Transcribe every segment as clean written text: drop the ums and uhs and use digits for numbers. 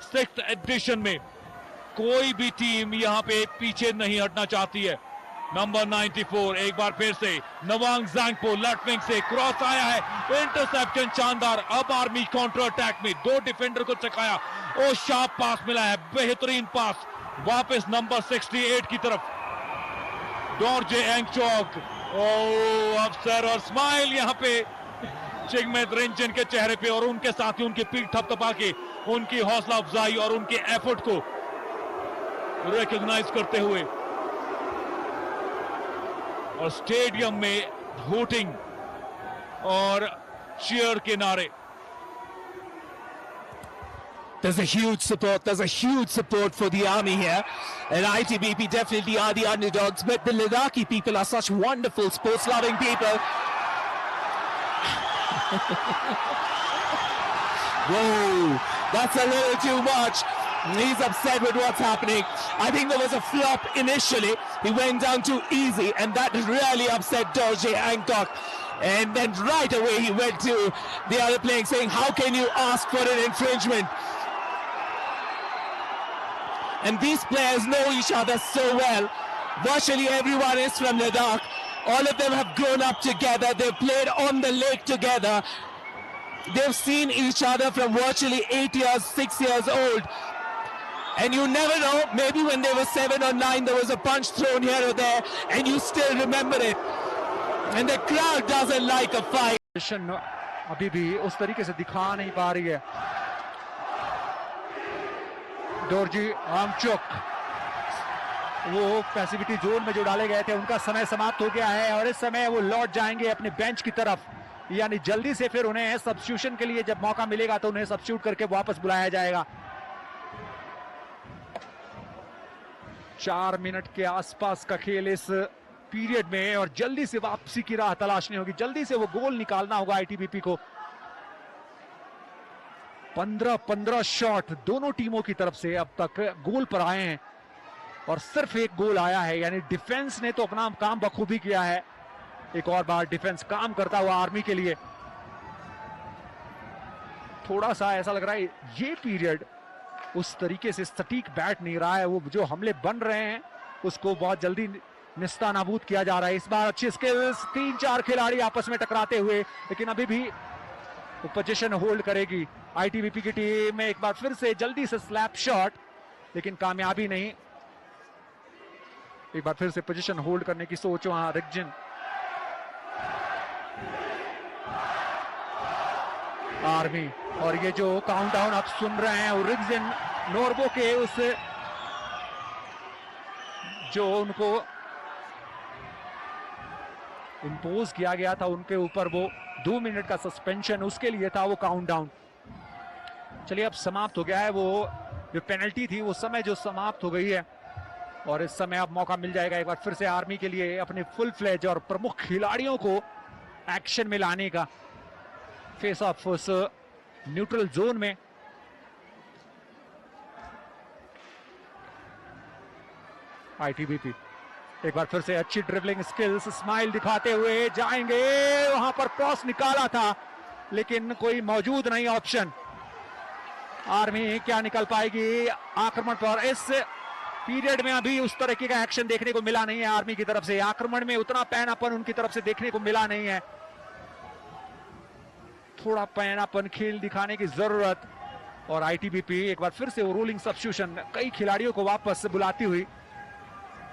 6th addition में। कोई भी टीम यहां पे पीछे नहीं हटना चाहती है। नंबर 94 एक बार फिर से नवांग ज़ांगपो लेफ्ट विंग से क्रॉस आया है, इंटरसेप्शन शानदार। अब आर्मी काउंटर अटैक में 2 डिफेंडर को चकाया। ओ शार्प पास मिला है, बेहतरीन पास वापस नंबर 68 की तरफ, डोरजे एंगचॉक। ओ अफसर और स्माइल यहां पे चिंगमेत रिंचन के चेहरे पे, और उनके साथ ही उनकी पीठ थपथपा के उनकी हौसला अफजाई और उनके एफर्ट को रिकॉग्नाइज करते हुए। और स्टेडियम में हूटिंग और चीयर के नारे। There's a huge support for the army here, and ITBP definitely are the underdogs, but the Ladakhi people are such wonderful sports-loving people. Whoa, that's a little too much. He's upset with what's happening. I think there was a flop initially. He went down too easy, and that really upset Dorje Hancock. And then right away he went to the other playing, saying, how can you ask for an infringement? And these players know each other so well. Virtually everyone is from Ladakh. All of them have grown up together. They've played on the lake together. They've seen each other from virtually 8 years, 6 years old. And you never know, maybe when they were 7 or 9, there was a punch thrown here or there, and you still remember it. And the crowd doesn't like a fight. अभी भी उस तरीके से दिखा नहीं पा रही है। डोरजी आंगचोक वो पैसिविटी जोन में जो डाले गए थे, उनका समय समाप्त हो गया है, और इस समय वो लौट जाएंगे अपने बेंच की तरफ। यानी जल्दी से फिर उन्हें सब्स्टिट्यूशन के लिए जब मौका मिलेगा तो उन्हें सब्स्टिट्यूट करके वापस बुलाया जाएगा। 4 मिनट के आसपास का खेल इस पीरियड में, और जल्दी से वापसी की राह तलाशनी होगी, जल्दी से वो गोल निकालना होगा आईटीबीपी को। 15-15 शॉट दोनों टीमों की तरफ से अब तक गोल पर आए हैं, और सिर्फ एक गोल आया है। यानी डिफेंस ने तो अपना काम बखूबी किया है। एक और बार डिफेंस काम करता हुआ आर्मी के लिए। थोड़ा सा ऐसा लग रहा है ये पीरियड उस तरीके से सटीक बैट नहीं रहा है। वो जो हमले बन रहे हैं उसको बहुत जल्दी निस्ता नाबूद किया जा रहा है। इस बार अच्छी स्किल्स, 3-4 खिलाड़ी आपस में टकराते हुए, लेकिन अभी भी पोजीशन होल्ड करेगी आईटीबीपी की टीम। एक बार फिर से जल्दी से स्लैप शॉट, लेकिन कामयाबी नहीं। एक बार फिर से पोजीशन होल्ड करने की सोच वहां रिगजिन। आर्मी, और ये जो काउंटडाउन आप सुन रहे हैं वो रिगजिन नोर्बो के उस जो उनको इंपोज किया गया था उनके ऊपर, वो 2 मिनट का सस्पेंशन, उसके लिए था वो काउंटडाउन। चलिए अब समाप्त हो गया है, वो जो पेनल्टी थी वो समय जो समाप्त हो गई है, और इस समय अब मौका मिल जाएगा एक बार फिर से आर्मी के लिए अपने फुल फ्लेज और प्रमुख खिलाड़ियों को एक्शन में लाने का। फेस ऑफ उस न्यूट्रल जोन में आईटीबीपी एक बार फिर से अच्छी ड्रिबलिंग स्किल्स, स्माइल दिखाते हुए जाएंगे। वहां पर क्रॉस निकाला था लेकिन कोई मौजूद नहीं ऑप्शन। आर्मी क्या निकल पाएगी आक्रमण पर? इस पीरियड में अभी उस तरह का एक्शन देखने को मिला नहीं है आर्मी की तरफ से। आक्रमण में उतना पैनापन उनकी तरफ से देखने को मिला नहीं है। थोड़ा पैनापन खेल दिखाने की जरूरत। और आईटीबीपी एक बार फिर से वो रोलिंग सब्स्टिट्यूशन, कई खिलाड़ियों को वापस बुलाती हुई।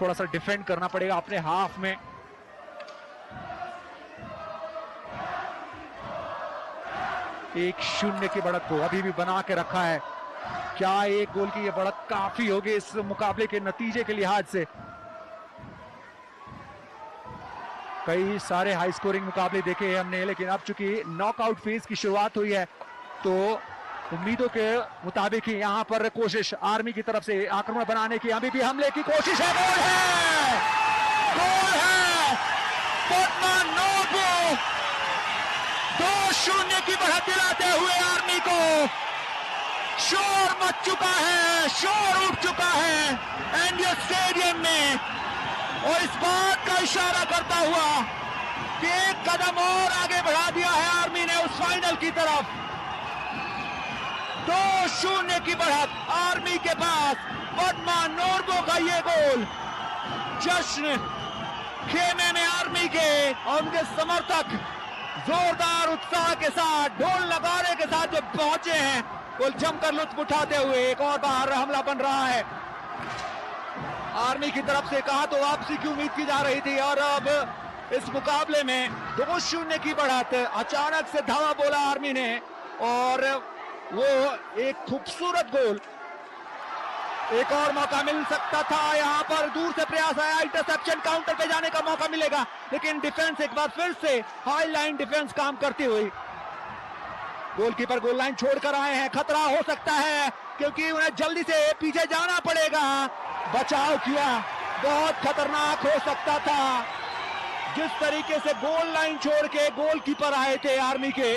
थोड़ा सा डिफेंड करना पड़ेगा अपने हाफ में। एक 0 की बढ़त को अभी भी बना के रखा है। क्या एक गोल की ये बढ़त काफी होगी इस मुकाबले के नतीजे के लिहाज से? कई सारे हाई स्कोरिंग मुकाबले देखे हैं हमने, लेकिन अब चूंकि नॉकआउट फेज की शुरुआत हुई है तो उम्मीदों के मुताबिक ही यहां पर कोशिश आर्मी की तरफ से आक्रमण बनाने की, अभी भी हमले की कोशिश है। गोल है, गोल है। पोटमान नोबो 2-0 की बढ़त दिलाते हुए आर्मी को। शोर मच चुका है, शोर उठ चुका है एनडीए स्टेडियम में, और इस बात का इशारा करता हुआ कि एक कदम और आगे बढ़ा दिया है आर्मी ने उस फाइनल की तरफ। 2-0 की बढ़त आर्मी के पास। पद्मा नोर्गो का ये गोल। जश्न खेमे में आर्मी के और उनके समर्थक जोरदार उत्साह के साथ ढोल नगाड़े के साथ जो पहुंचे हैं, वो जमकर लुत्फ उठाते हुए एक और बार हमला बन रहा है आर्मी की तरफ से। कहा तो वापसी की उम्मीद की जा रही थी और अब इस मुकाबले में 2-0 की बढ़त। अचानक से धावा बोला आर्मी ने और वो एक खूबसूरत गोल। एक और मौका मिल सकता था, यहाँ पर दूर से प्रयास आया, इंटरसेप्शन, काउंटर पे जाने का मौका मिलेगा, लेकिन डिफेंस एक बार फिर से हाई लाइन डिफेंस काम करती हुई। गोलकीपर गोल लाइन छोड़कर आए हैं, खतरा हो सकता है क्योंकि उन्हें जल्दी से पीछे जाना पड़ेगा। बचाव किया, बहुत खतरनाक हो सकता था जिस तरीके से गोल लाइन छोड़ के गोलकीपर आए थे आर्मी के,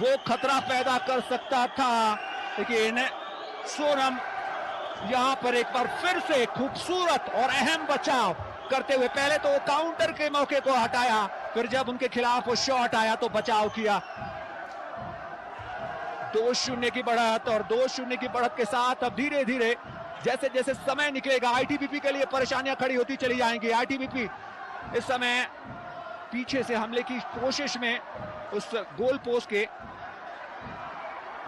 वो खतरा पैदा कर सकता था। लेकिन सोनम यहां पर एक बार फिर से खूबसूरत और अहम बचाव करते हुए, पहले तो काउंटर के मौके को हटाया, फिर जब उनके खिलाफ वो शॉट आया तो बचाव किया। 2-0 की बढ़त और 2-0 की बढ़त के साथ अब धीरे धीरे जैसे जैसे समय निकलेगा आईटीबीपी के लिए परेशानियां खड़ी होती चली जाएंगी। आईटीबीपी इस समय पीछे से हमले की कोशिश में उस गोल पोस्ट के,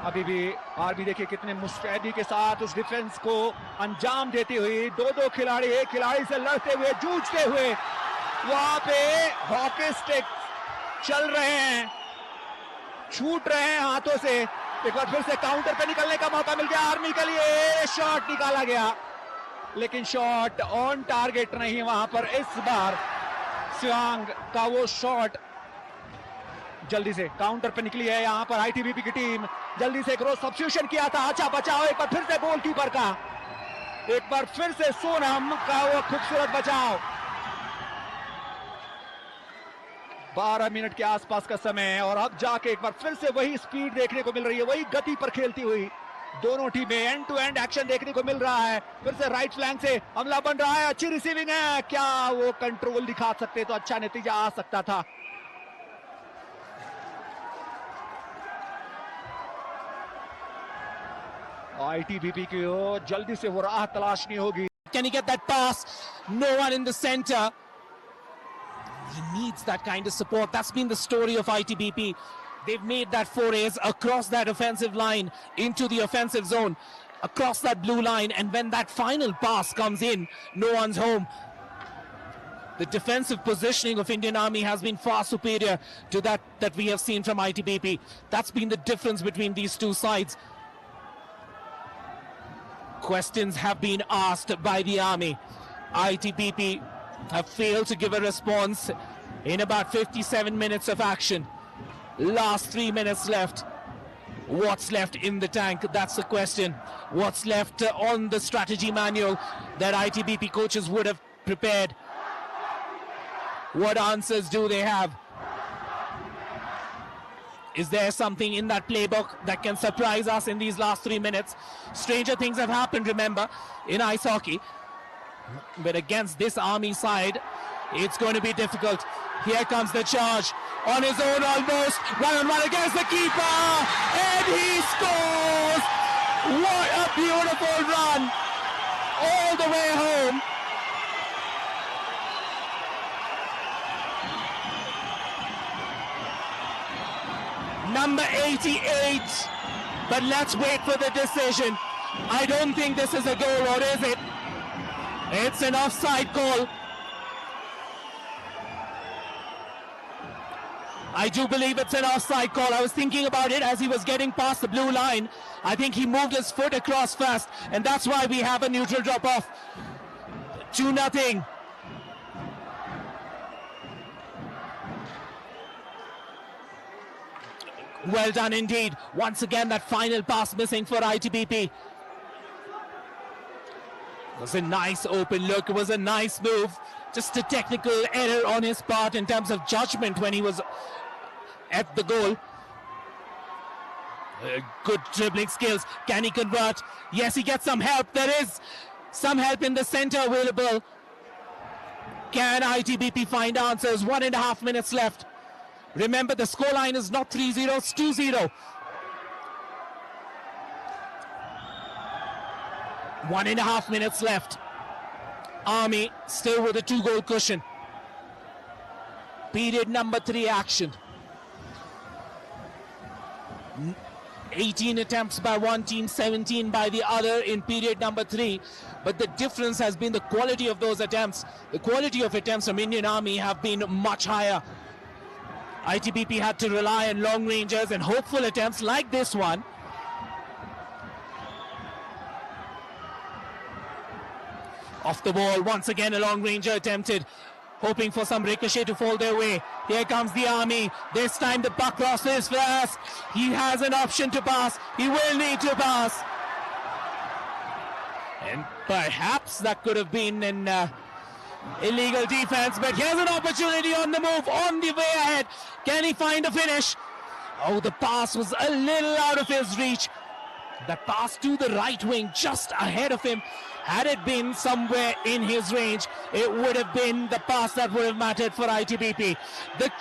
अभी भी आर्मी देखिए कितने मुस्तैदी के साथ उस डिफेंस को अंजाम देती हुई। दो खिलाड़ी एक खिलाड़ी से लड़ते हुए, जूझते हुए वहां पे हॉकी स्टिक चल रहे हैं, छूट रहे हैं हाथों से। एक बार फिर से काउंटर पे निकलने का मौका मिल गया आर्मी के लिए, शॉट निकाला गया लेकिन शॉट ऑन टारगेट नहीं वहां पर। इस बार सियांग का वो शॉट जल्दी से काउंटर पे निकली है यहाँ पर आईटीबीपी की टीम, जल्दी से क्रॉस सब्स्टिट्यूशन किया था। अच्छा बचाव एक बार फिर से गोलकीपर का, एक बार फिर से सोनम का वो खूबसूरत बचाव। 12 मिनट के आसपास का समय और अब जाके एक बार फिर से वही स्पीड देखने को मिल रही है, वही गति पर खेलती हुई दोनों टीमें, एंड टू एंड एक्शन देखने को मिल रहा है। फिर से राइट फ्लैंक से हमला बन रहा है, अच्छी रिसीविंग है, क्या वो कंट्रोल दिखा सकते तो अच्छा नतीजा आ सकता था। आईटीबीपी की जल्दी से वो राह तलाशनी होगी। Can he get that pass? No one in the center. He needs that kind of support. That's been the story of ITBP. They've made that forays across that offensive line into the offensive zone, across that blue line, and when that final pass comes in, no one's home. The defensive positioning of Indian Army has been far superior to that we have seen from ITBP. That's been the difference between these two sides. Questions have been asked by the Army. ITBP have failed to give a response in about 57 minutes of action. Last 3 minutes left. What's left in the tank? That's the question. What's left on the strategy manual that ITBP coaches would have prepared? What answers do they have? Is there something in that playbook that can surprise us in these last 3 minutes? Stranger things have happened, remember, in ice hockey. But against this Army side, it's going to be difficult. Here comes the charge. On his own almost. One-on-one against the keeper. And he scores! What a beautiful run. All the way home. Number 88. But let's wait for the decision. I don't think this is a goal, or is it? It's an offside call. I do believe it's an offside call. I was thinking about it as he was getting past the blue line. I think he moved his foot across first, and that's why we have a neutral drop-off. 2-0. Well done indeed. Once again, that final pass missing for ITBP. It was a nice open look. It was a nice move. Just a technical error on his part in terms of judgment when he was at the goal. Good dribbling skills. Can he convert? Yes, he gets some help. There is some help in the center available. Can ITBP find answers? 1.5 minutes left. Remember, the scoreline is not 3-0, it's 2-0. 1.5 minutes left. Army still with a 2-goal cushion. Period number 3 action. 18 attempts by one team, 17 by the other in period number 3. But the difference has been the quality of those attempts. The quality of attempts from Indian Army have been much higher. ITBP had to rely on long rangers and hopeful attempts like this one. Off the ball, once again a long ranger attempted, hoping for some ricochet to fall their way. Here comes the Army. This time the buck crosses first. He has an option to pass. He will need to pass. And perhaps that could have been an illegal defense, but here's an opportunity on the move, on the way ahead. Can he find a finish? Oh, the pass was a little out of his reach. That pass to the right wing, just ahead of him. Had it been somewhere in his range, it would have been the pass that would have mattered for ITBP. The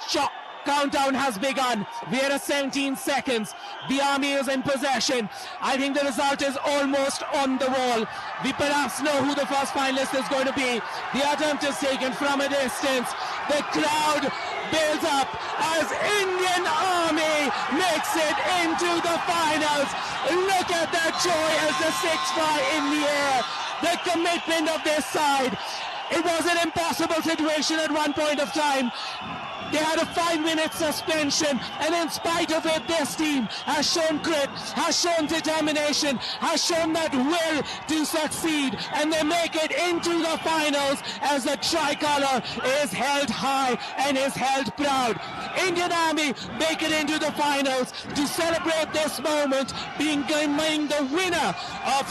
countdown has begun. We are at 17 seconds. The Army is in possession. I think the result is almost on the wall. We perhaps know who the first finalist is going to be. The attempt is taken from a distance. The crowd builds up as Indian Army makes it into the finals. Look at that joy as the 6 fly in the air. The commitment of this side. It was an impossible situation at one point of time. They had a 5-minute suspension, and in spite of it, this team has shown grit, has shown determination, has shown that will to succeed, and they make it into the finals as the tricolor is held high and is held proud. Indian Army make it into the finals to celebrate this moment, being the winner of